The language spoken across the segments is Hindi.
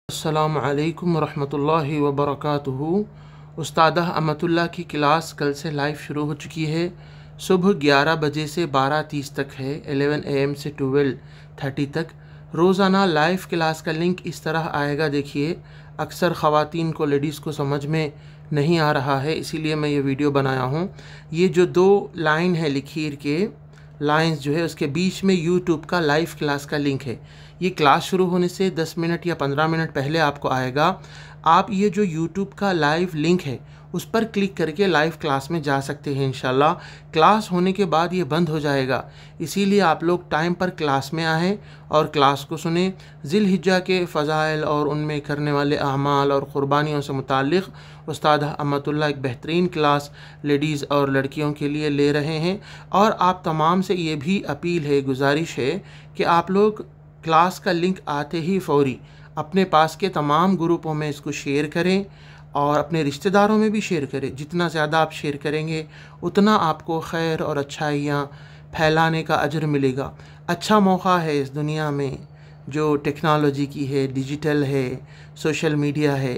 अस्सलामु अलैकुम रहमतुल्लाहि व बरकातुहू। उस्ताद अमतुल्लाह की क्लास कल से लाइव शुरू हो चुकी है। सुबह 11 बजे से 12:30 तक है, 11 AM से 12:30 तक। रोज़ाना लाइव क्लास का लिंक इस तरह आएगा। देखिए, अक्सर ख़वातीन को, लेडीज़ को समझ में नहीं आ रहा है, इसीलिए मैं ये वीडियो बनाया हूँ। ये जो 2 लाइन है, लकीर के लाइंस जो है, उसके बीच में यूट्यूब का लाइव क्लास का लिंक है। ये क्लास शुरू होने से 10 मिनट या 15 मिनट पहले आपको आएगा। आप ये जो यूट्यूब का लाइव लिंक है उस पर क्लिक करके लाइव क्लास में जा सकते हैं। इंशाल्लाह क्लास होने के बाद ये बंद हो जाएगा, इसीलिए आप लोग टाइम पर क्लास में आएँ और क्लास को सुने। ज़िलहिज्जा के फ़ज़ाइल और उनमें करने वाले अमाल और क़ुरबानियों से मुताल्लिक़ उस्ताद अमतुल्लाह एक बेहतरीन क्लास लेडीज़ और लड़कियों के लिए ले रहे हैं। और आप तमाम से ये भी अपील है, गुजारिश है कि आप लोग क्लास का लिंक आते ही फ़ौरी अपने पास के तमाम ग्रुपों में इसको शेयर करें और अपने रिश्तेदारों में भी शेयर करें। जितना ज़्यादा आप शेयर करेंगे उतना आपको खैर और अच्छाइयाँ फैलाने का अजर मिलेगा। अच्छा मौका है इस दुनिया में जो टेक्नोलॉजी की है, डिजिटल है, सोशल मीडिया है,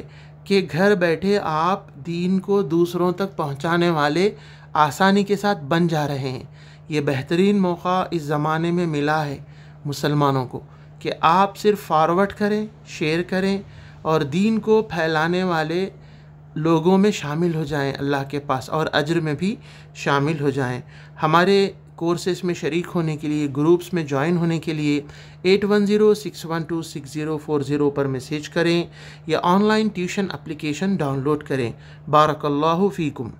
कि घर बैठे आप दीन को दूसरों तक पहुंचाने वाले आसानी के साथ बन जा रहे हैं। ये बेहतरीन मौका इस ज़माने में मिला है मुसलमानों को कि आप सिर्फ फॉरवर्ड करें, शेयर करें और दीन को फैलाने वाले लोगों में शामिल हो जाएं अल्लाह के पास, और अज्र में भी शामिल हो जाएं। हमारे कोर्सेज़ में शरीक होने के लिए, ग्रुप्स में ज्वाइन होने के लिए 8106126040 पर मैसेज करें या ऑनलाइन ट्यूशन एप्लीकेशन डाउनलोड करें। बारकल्लाहु फ़ीकुम।